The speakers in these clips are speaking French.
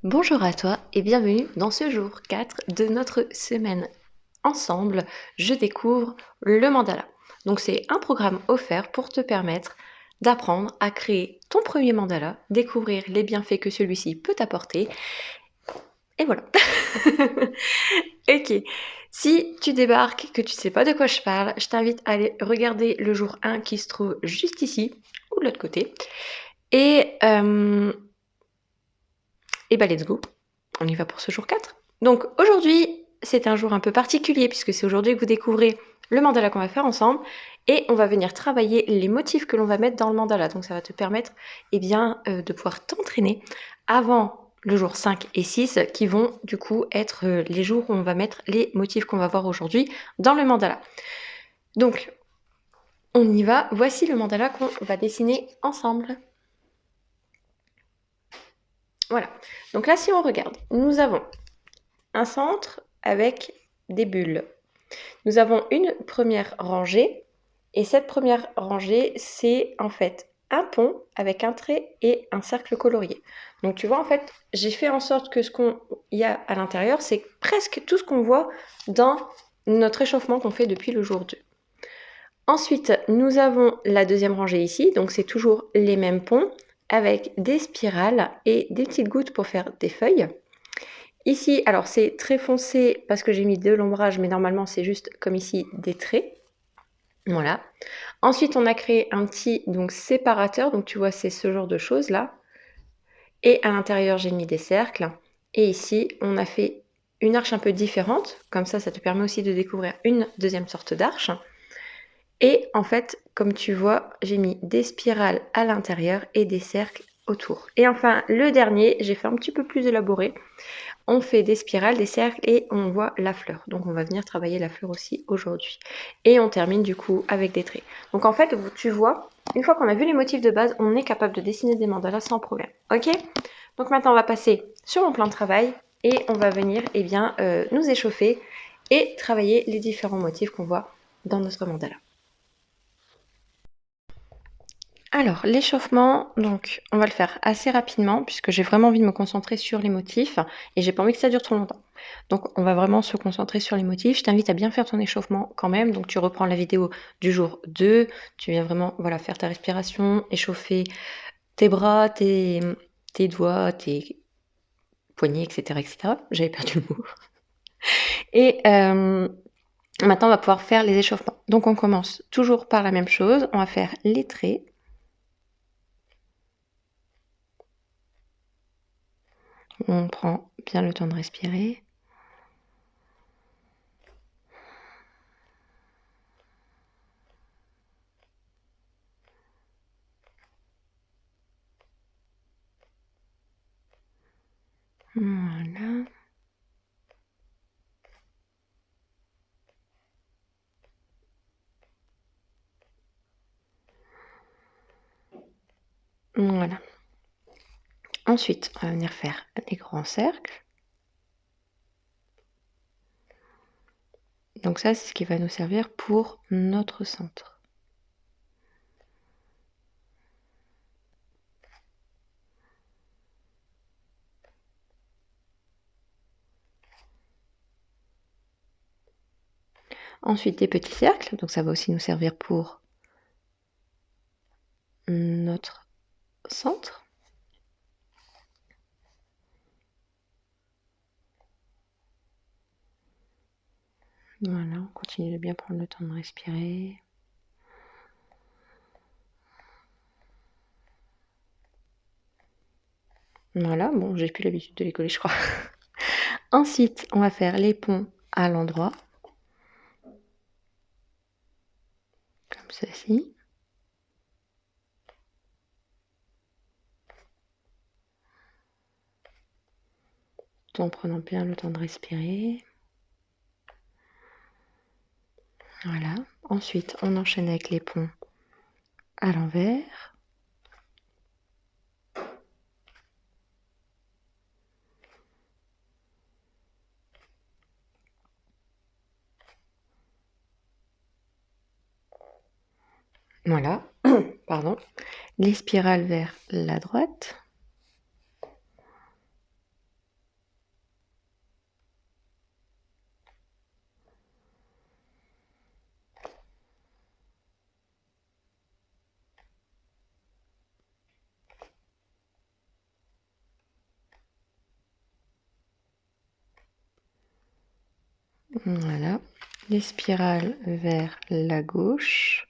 Bonjour à toi et bienvenue dans ce jour 4 de notre semaine. Ensemble, je découvre le mandala. Donc c'est un programme offert pour te permettre d'apprendre à créer ton premier mandala, découvrir les bienfaits que celui-ci peut t'apporter. Et voilà. Ok. Si tu débarques, que tu ne sais pas de quoi je parle, je t'invite à aller regarder le jour 1 qui se trouve juste ici ou de l'autre côté. Et bah let's go, on y va pour ce jour 4. Donc aujourd'hui, c'est un jour un peu particulier puisque c'est aujourd'hui que vous découvrez le mandala qu'on va faire ensemble et on va venir travailler les motifs que l'on va mettre dans le mandala. Donc ça va te permettre de pouvoir t'entraîner avant le jour 5 et 6 qui vont du coup être les jours où on va mettre les motifs qu'on va voir aujourd'hui dans le mandala. Donc on y va, voici le mandala qu'on va dessiner ensemble. Voilà, donc là si on regarde, nous avons un centre avec des bulles. Nous avons une première rangée et cette première rangée, c'est en fait un pont avec un trait et un cercle colorié. Donc tu vois, en fait, j'ai fait en sorte que ce qu'il y a à l'intérieur, c'est presque tout ce qu'on voit dans notre échauffement qu'on fait depuis le jour 2. Ensuite, nous avons la deuxième rangée ici, donc c'est toujours les mêmes ponts avec des spirales et des petites gouttes pour faire des feuilles. Ici, alors c'est très foncé parce que j'ai mis de l'ombrage, mais normalement c'est juste comme ici des traits. Voilà. Ensuite, on a créé un petit séparateur, donc tu vois c'est ce genre de choses là. Et à l'intérieur, j'ai mis des cercles. Et ici, on a fait une arche un peu différente, comme ça te permet aussi de découvrir une deuxième sorte d'arche. Et en fait, comme tu vois, j'ai mis des spirales à l'intérieur et des cercles autour. Et enfin, le dernier, j'ai fait un petit peu plus élaboré. On fait des spirales, des cercles et on voit la fleur. Donc on va venir travailler la fleur aussi aujourd'hui. Et on termine du coup avec des traits. Donc en fait, tu vois, une fois qu'on a vu les motifs de base, on est capable de dessiner des mandalas sans problème. Ok? Donc maintenant, on va passer sur mon plan de travail et on va venir nous échauffer et travailler les différents motifs qu'on voit dans notre mandala. Alors, l'échauffement, donc, on va le faire assez rapidement puisque j'ai vraiment envie de me concentrer sur les motifs et j'ai pas envie que ça dure trop longtemps. Donc, on va vraiment se concentrer sur les motifs. Je t'invite à bien faire ton échauffement quand même. Donc, tu reprends la vidéo du jour 2. Tu viens vraiment, voilà, faire ta respiration, échauffer tes bras, tes doigts, tes poignets, etc., etc. J'avais perdu le mot. Et maintenant, on va pouvoir faire les échauffements. Donc, on commence toujours par la même chose. On va faire les traits. On prend bien le temps de respirer. Voilà. Voilà. Ensuite, on va venir faire des grands cercles. Donc ça, c'est ce qui va nous servir pour notre centre. Ensuite, des petits cercles. Donc ça va aussi nous servir pour notre centre. Voilà, on continue de bien prendre le temps de respirer. Voilà, bon, j'ai plus l'habitude de les coller, je crois. Ensuite, on va faire les ponts à l'endroit. Comme ceci. Tout en prenant bien le temps de respirer. Voilà. Ensuite, on enchaîne avec les ponts à l'envers. Voilà, pardon. Les spirales vers la droite. Voilà. Les spirales vers la gauche.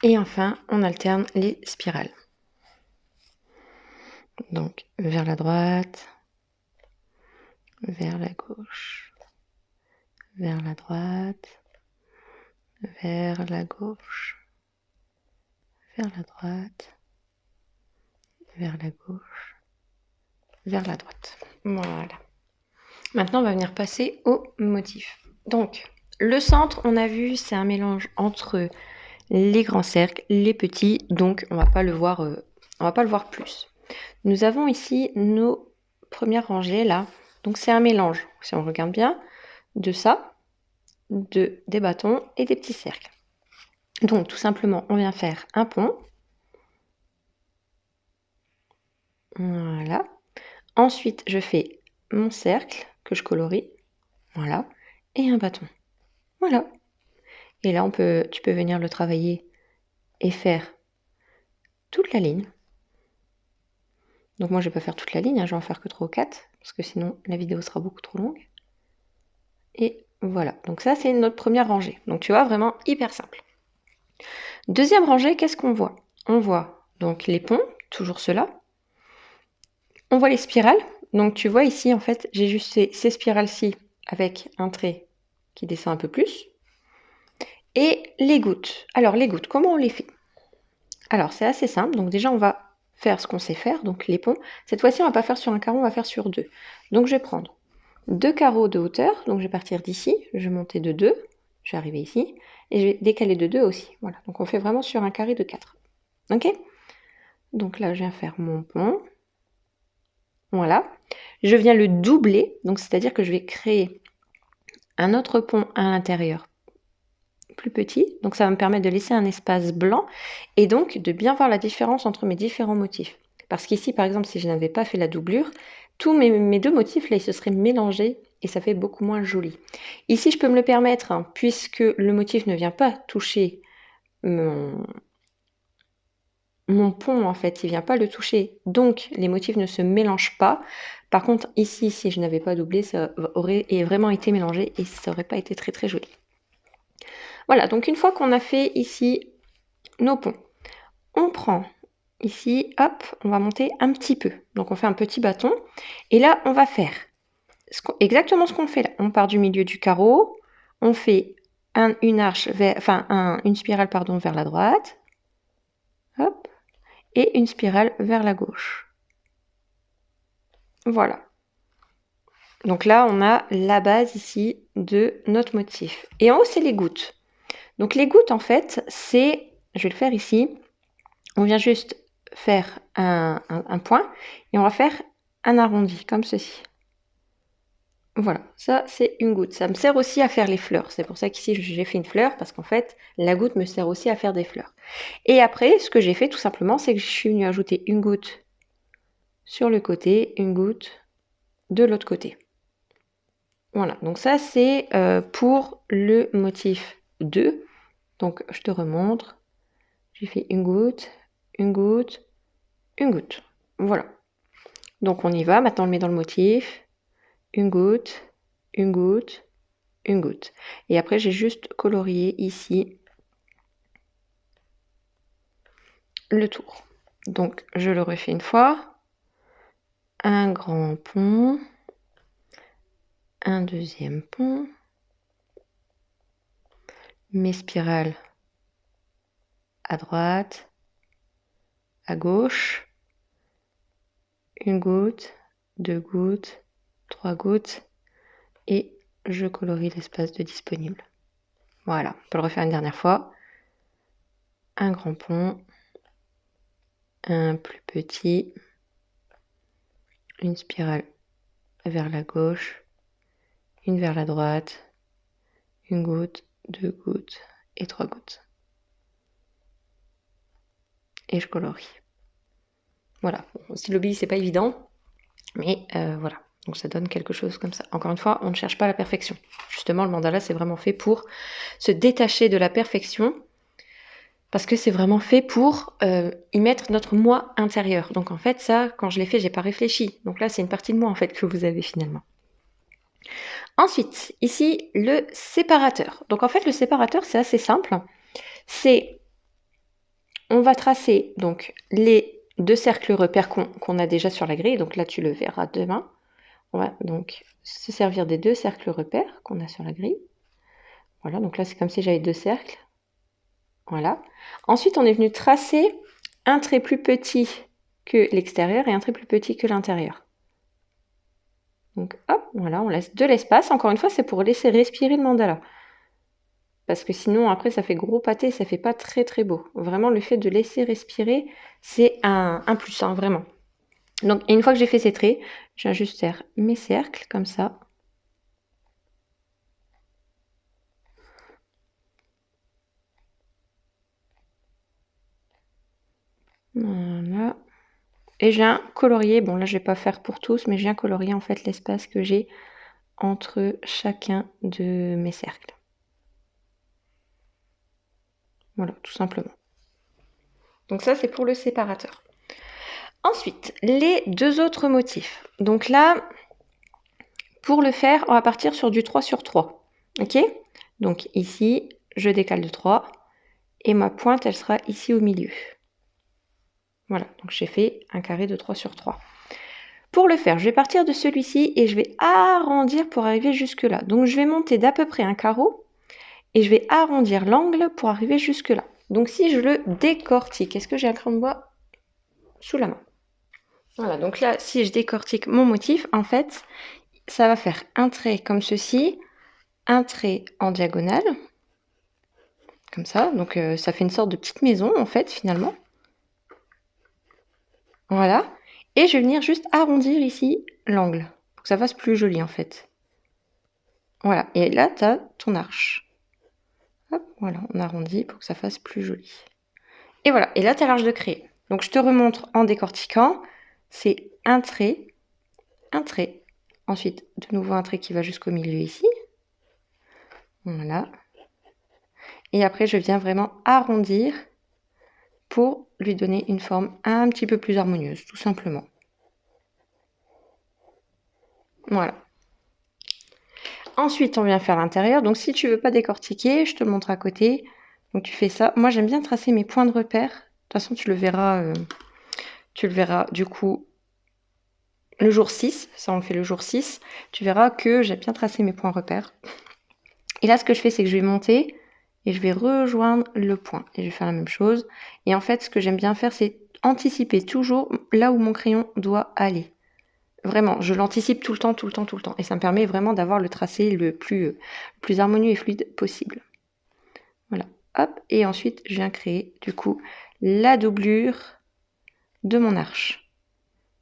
Et enfin, on alterne les spirales. Donc, vers la droite, vers la gauche, vers la droite, vers la gauche, vers la droite, vers la gauche, vers la droite. Voilà. Maintenant, on va venir passer au motif. Donc, le centre, on a vu, c'est un mélange entre les grands cercles, les petits, donc on va pas le voir plus. Nous avons ici nos premières rangées là, donc c'est un mélange, si on regarde bien, de ça, des bâtons et des petits cercles. Donc tout simplement, on vient faire un pont. Voilà. Ensuite, je fais mon cercle que je colorie. Voilà. Et un bâton. Voilà. Et là, tu peux venir le travailler et faire toute la ligne. Donc moi, je vais pas faire toute la ligne, je vais en faire que 3 ou 4, parce que sinon, la vidéo sera beaucoup trop longue. Et voilà. Donc ça, c'est notre première rangée. Donc tu vois, vraiment hyper simple. Deuxième rangée, qu'est-ce qu'on voit? On voit donc les ponts, toujours ceux-là. On voit les spirales. Donc tu vois ici, en fait, j'ai juste fait ces spirales-ci avec un trait qui descend un peu plus. Et les gouttes. Alors les gouttes, comment on les fait? Alors c'est assez simple. Donc déjà, on va faire ce qu'on sait faire, donc les ponts. Cette fois-ci, on va pas faire sur un carreau, on va faire sur 2. Donc je vais prendre 2 carreaux de hauteur. Donc je vais partir d'ici, je vais monter de 2, je vais arriver ici, et je vais décaler de 2 aussi. Voilà, donc on fait vraiment sur un carré de 4. Ok? Donc là, je viens faire mon pont. Voilà. Je viens le doubler, donc c'est-à-dire que je vais créer un autre pont à l'intérieur plus petit. Donc ça va me permettre de laisser un espace blanc et donc de bien voir la différence entre mes différents motifs. Parce qu'ici, par exemple, si je n'avais pas fait la doublure, tous mes deux motifs, là, ils se seraient mélangés et ça fait beaucoup moins joli. Ici, je peux me le permettre, hein, puisque le motif ne vient pas toucher mon pont, en fait, il vient pas le toucher. Donc, les motifs ne se mélangent pas. Par contre, ici, si je n'avais pas doublé, ça aurait vraiment été mélangé et ça n'aurait pas été très très joli. Voilà, donc une fois qu'on a fait ici nos ponts, on prend ici, hop, on va monter un petit peu. Donc on fait un petit bâton. Et là, on va faire exactement ce qu'on fait là. On part du milieu du carreau, on fait une arche une spirale pardon, vers la droite. Hop. Et une spirale vers la gauche. Voilà. Donc là, on a la base ici de notre motif. Et en haut, c'est les gouttes. Donc les gouttes, en fait, c'est, je vais le faire ici, on vient juste faire un point et on va faire un arrondi, comme ceci. Voilà, ça c'est une goutte. Ça me sert aussi à faire les fleurs. C'est pour ça qu'ici j'ai fait une fleur, parce qu'en fait, la goutte me sert aussi à faire des fleurs. Et après, ce que j'ai fait tout simplement, c'est que je suis venue ajouter une goutte sur le côté, une goutte de l'autre côté. Voilà, donc ça c'est pour le motif 2. Donc je te remontre. J'ai fait une goutte, une goutte, une goutte. Voilà. Donc on y va, maintenant on le met dans le motif. Une goutte, une goutte, une goutte. Et après j'ai juste colorié ici le tour. Donc je le refais une fois. Un grand pont. Un deuxième pont. Mes spirales à droite, à gauche. Une goutte, 2 gouttes, 3 gouttes. Et je colorie l'espace de disponible. Voilà, on peut le refaire une dernière fois. Un grand pont, un plus petit, une spirale vers la gauche, une vers la droite, une goutte, 2 gouttes et 3 gouttes. Et je colorie. Voilà, bon, stylo bille c'est pas évident, mais voilà. Donc ça donne quelque chose comme ça. Encore une fois, on ne cherche pas la perfection. Justement, le mandala, c'est vraiment fait pour se détacher de la perfection, parce que c'est vraiment fait pour y mettre notre moi intérieur. Donc en fait, ça, quand je l'ai fait, j'ai pas réfléchi. Donc là, c'est une partie de moi en fait que vous avez finalement. Ensuite, ici, le séparateur. Donc en fait, le séparateur, c'est assez simple. On va tracer donc les 2 cercles repères qu'on a déjà sur la grille. Donc là, tu le verras demain. On va donc se servir des 2 cercles repères qu'on a sur la grille. Voilà, donc là, c'est comme si j'avais 2 cercles. Voilà. Ensuite, on est venu tracer un trait plus petit que l'extérieur et un trait plus petit que l'intérieur. Donc hop, voilà, on laisse de l'espace. Encore une fois, c'est pour laisser respirer le mandala. Parce que sinon, après, ça fait gros pâté, ça fait pas très très beau. Vraiment, le fait de laisser respirer, c'est un plus, hein, vraiment. Donc, une fois que j'ai fait ces traits, je viens juste faire mes cercles, comme ça. Voilà. Et je viens colorier, bon là je vais pas faire pour tous, mais je viens colorier en fait l'espace que j'ai entre chacun de mes cercles. Voilà, tout simplement. Donc ça c'est pour le séparateur. Ensuite, les 2 autres motifs. Donc là, pour le faire, on va partir sur du 3 sur 3. Ok? Donc ici, je décale de 3 et ma pointe, elle sera ici au milieu. Voilà, donc j'ai fait un carré de 3 sur 3. Pour le faire, je vais partir de celui-ci et je vais arrondir pour arriver jusque là. Donc je vais monter d'à peu près un carreau et je vais arrondir l'angle pour arriver jusque là. Donc si je le décortique, est-ce que j'ai un crayon de bois sous la main? Voilà, donc là, si je décortique mon motif, en fait, ça va faire un trait comme ceci, un trait en diagonale, comme ça. Donc ça fait une sorte de petite maison, en fait, finalement. Voilà. Et je vais venir juste arrondir ici l'angle, pour que ça fasse plus joli, en fait. Voilà, et là, tu as ton arche. Hop, voilà, on arrondit pour que ça fasse plus joli. Et voilà, et là, tu as l'arche de créer. Donc, je te remontre en décortiquant. C'est un trait, ensuite, de nouveau un trait qui va jusqu'au milieu ici. Voilà. Et après, je viens vraiment arrondir pour lui donner une forme un petit peu plus harmonieuse, tout simplement. Voilà. Ensuite, on vient faire l'intérieur. Donc, si tu veux pas décortiquer, je te le montre à côté. Donc, tu fais ça. Moi, j'aime bien tracer mes points de repère. De toute façon, tu le verras du coup le jour 6. Ça, on le fait le jour 6. Tu verras que j'aime bien tracer mes points repères. Et là, ce que je fais, c'est que je vais monter et je vais rejoindre le point. Et je vais faire la même chose. Et en fait, ce que j'aime bien faire, c'est anticiper toujours là où mon crayon doit aller. Vraiment, je l'anticipe tout le temps. Et ça me permet vraiment d'avoir le tracé le plus harmonieux et fluide possible. Voilà, hop. Et ensuite, je viens créer, du coup, la doublure de mon arche.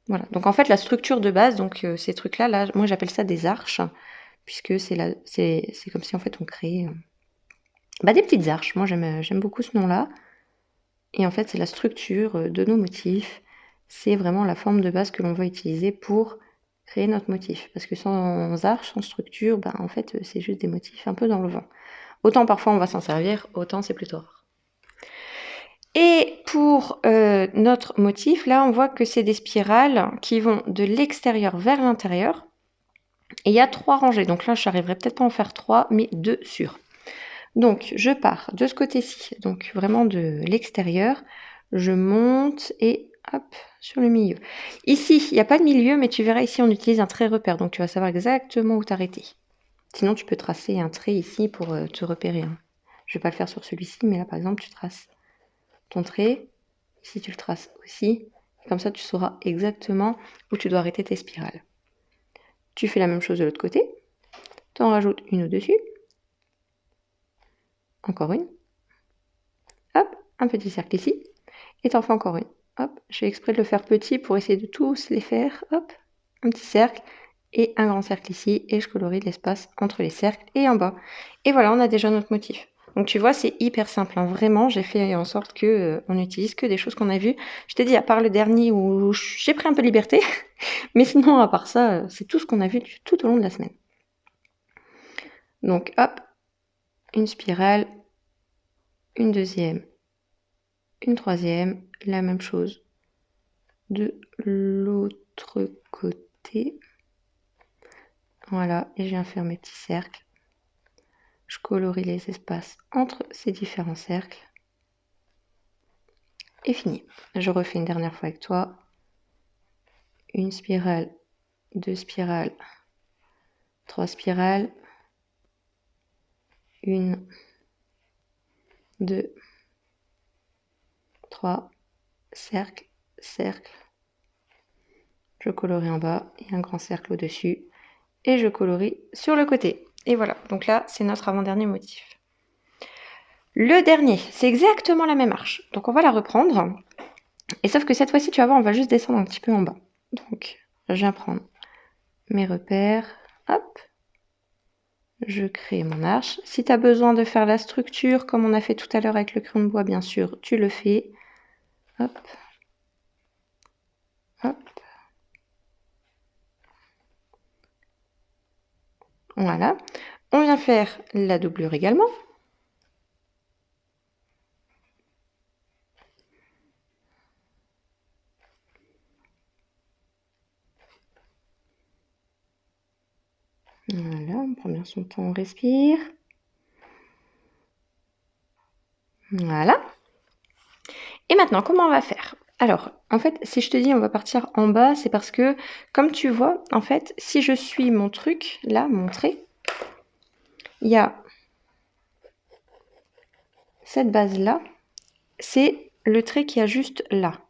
Voilà, donc en fait, la structure de base, donc ces trucs-là, là, moi j'appelle ça des arches, puisque c'est comme si en fait on crée des petites arches. Moi j'aime beaucoup ce nom-là. Et en fait, c'est la structure de nos motifs. C'est vraiment la forme de base que l'on va utiliser pour créer notre motif. Parce que sans arche, sans structure, en fait, c'est juste des motifs un peu dans le vent. Autant parfois on va s'en servir, autant c'est plutôt rare. Et pour notre motif, là, on voit que c'est des spirales qui vont de l'extérieur vers l'intérieur. Et il y a 3 rangées. Donc là, je n'arriverai peut-être pas à en faire 3, mais 2 sûrs. Donc, je pars de ce côté-ci, donc vraiment de l'extérieur. Je monte et hop, sur le milieu. Ici, il n'y a pas de milieu, mais tu verras ici, on utilise un trait repère. Donc, tu vas savoir exactement où t'arrêter. Sinon, tu peux tracer un trait ici pour te repérer. Hein. Je ne vais pas le faire sur celui-ci, mais là, par exemple, tu traces ton trait. Ici, tu le traces aussi. Comme ça, tu sauras exactement où tu dois arrêter tes spirales. Tu fais la même chose de l'autre côté. Tu en rajoutes une au-dessus. Encore une. Hop, un petit cercle ici. Et t'en fais encore une. Hop, je fais exprès de le faire petit pour essayer de tous les faire. Hop, un petit cercle et un grand cercle ici. Et je colorie l'espace entre les cercles et en bas. Et voilà, on a déjà notre motif. Donc tu vois, c'est hyper simple, hein. Vraiment, j'ai fait en sorte que on n'utilise que des choses qu'on a vues. Je t'ai dit, à part le dernier où j'ai pris un peu de liberté, mais sinon, à part ça, c'est tout ce qu'on a vu tout au long de la semaine. Donc hop, une spirale, une deuxième, une troisième, la même chose de l'autre côté. Voilà, et je viens faire mes petits cercles. Je colorie les espaces entre ces différents cercles. Et fini. Je refais une dernière fois avec toi. Une spirale, deux spirales, trois spirales, une, deux, trois, cercle, cercle. Je colorie en bas et un grand cercle au-dessus. Et je colorie sur le côté. Et voilà, donc là, c'est notre avant-dernier motif. Le dernier, c'est exactement la même marche. Donc on va la reprendre. Et sauf que cette fois-ci, tu vas voir, on va juste descendre un petit peu en bas. Donc, je viens prendre mes repères. Hop. Je crée mon arche. Si tu as besoin de faire la structure, comme on a fait tout à l'heure avec le crayon de bois, bien sûr, tu le fais. Hop. Hop. Voilà. On vient faire la doublure également. Voilà, on prend bien son temps, on respire. Voilà. Et maintenant, comment on va faire? Alors, en fait, si je te dis on va partir en bas, c'est parce que, comme tu vois, en fait, si je suis mon truc, là, mon trait, il y a cette base-là, c'est le trait qui a juste là.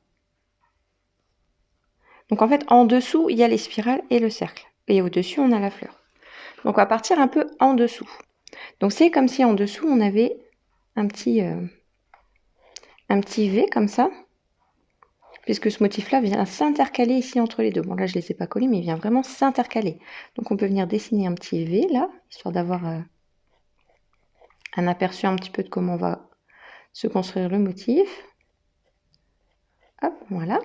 Donc en fait, en dessous, il y a les spirales et le cercle. Et au-dessus, on a la fleur. Donc on va partir un peu en dessous. Donc c'est comme si en dessous, on avait un petit V comme ça, puisque ce motif-là vient s'intercaler ici entre les deux. Bon là, je ne les ai pas collés, mais il vient vraiment s'intercaler. Donc on peut venir dessiner un petit V là, histoire d'avoir un aperçu un petit peu de comment on va se construire le motif. Hop, voilà.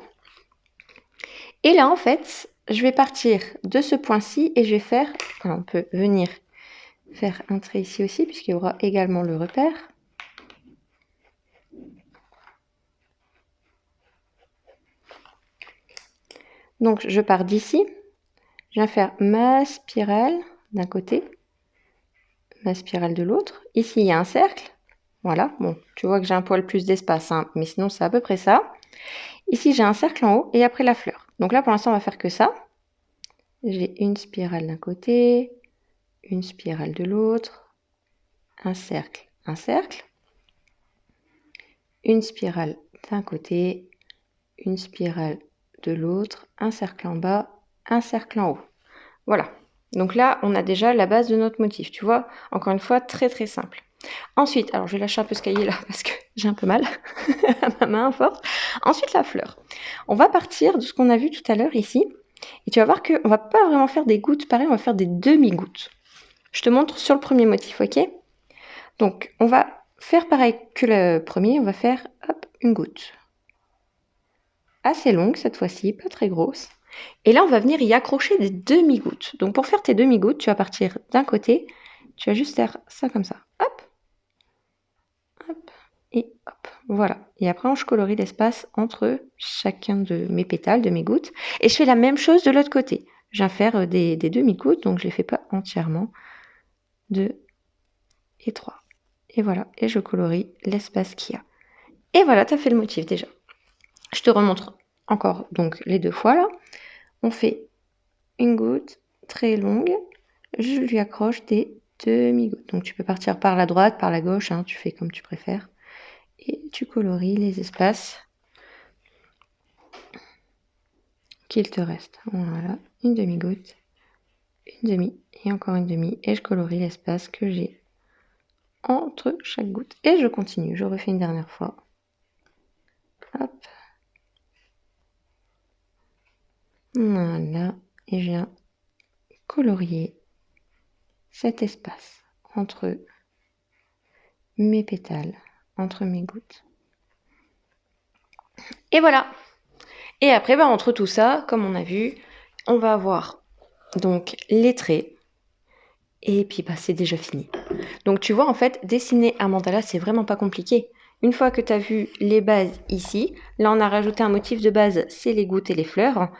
Et là, en fait, je vais partir de ce point-ci et je vais faire, on peut venir faire un trait ici aussi, puisqu'il y aura également le repère. Donc, je pars d'ici, je viens faire ma spirale d'un côté, ma spirale de l'autre. Ici, il y a un cercle. Voilà, bon, tu vois que j'ai un poil plus d'espace, hein, mais sinon, c'est à peu près ça. Ici, j'ai un cercle en haut et après la fleur. Donc là, pour l'instant, on va faire que ça. J'ai une spirale d'un côté, une spirale de l'autre, un cercle, une spirale d'un côté, une spirale de l'autre, un cercle en bas, un cercle en haut. Voilà. Donc là, on a déjà la base de notre motif. Tu vois, encore une fois, très très simple. Ensuite, alors je vais lâcher un peu ce cahier là parce que j'ai un peu mal à ma main forte. Ensuite, la fleur. On va partir de ce qu'on a vu tout à l'heure ici. Et tu vas voir qu'on va pas vraiment faire des gouttes pareil, on va faire des demi-gouttes. Je te montre sur le premier motif, ok? Donc, on va faire pareil que le premier, on va faire hop, une goutte. Assez longue cette fois-ci, pas très grosse. Et là, on va venir y accrocher des demi-gouttes. Donc, pour faire tes demi-gouttes, tu vas partir d'un côté, tu vas juste faire ça comme ça. Hop, hop, et hop. Voilà. Et après, je colorie l'espace entre chacun de mes pétales, de mes gouttes. Et je fais la même chose de l'autre côté. Je viens faire des demi-gouttes, donc je ne les fais pas entièrement. 2 et 3. Et voilà. Et je colorie l'espace qu'il y a. Et voilà, tu as fait le motif déjà. Je te remontre encore donc les deux fois là. On fait une goutte très longue, je lui accroche des demi-gouttes. Donc tu peux partir par la droite, par la gauche, hein, tu fais comme tu préfères. Et tu colories les espaces qu'il te reste. Voilà, une demi-goutte, une demi et encore une demi. Et je colorie l'espace que j'ai entre chaque goutte. Et je continue, je refais une dernière fois. Hop. Voilà, et je viens colorier cet espace entre mes pétales entre mes gouttes. Et voilà. Et après, entre tout ça, comme on a vu, on va avoir donc les traits. Et puis, c'est déjà fini. Donc, tu vois, en fait, dessiner un mandala, c'est vraiment pas compliqué. Une fois que tu as vu les bases ici, là, on a rajouté un motif de base, c'est les gouttes et les fleurs.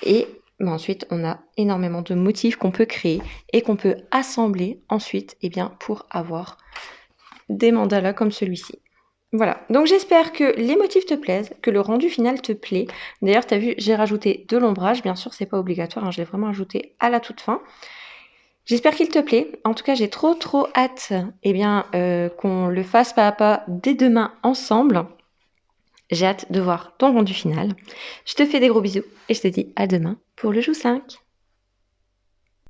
Et ensuite, on a énormément de motifs qu'on peut créer et qu'on peut assembler ensuite pour avoir des mandalas comme celui-ci. Voilà, donc j'espère que les motifs te plaisent, que le rendu final te plaît. D'ailleurs, tu as vu, j'ai rajouté de l'ombrage. Bien sûr, c'est pas obligatoire, je l'ai vraiment ajouté à la toute fin. J'espère qu'il te plaît. En tout cas, j'ai trop hâte qu'on le fasse pas à pas dès demain ensemble. J'ai hâte de voir ton rendu final. Je te fais des gros bisous et je te dis à demain pour le jour 5.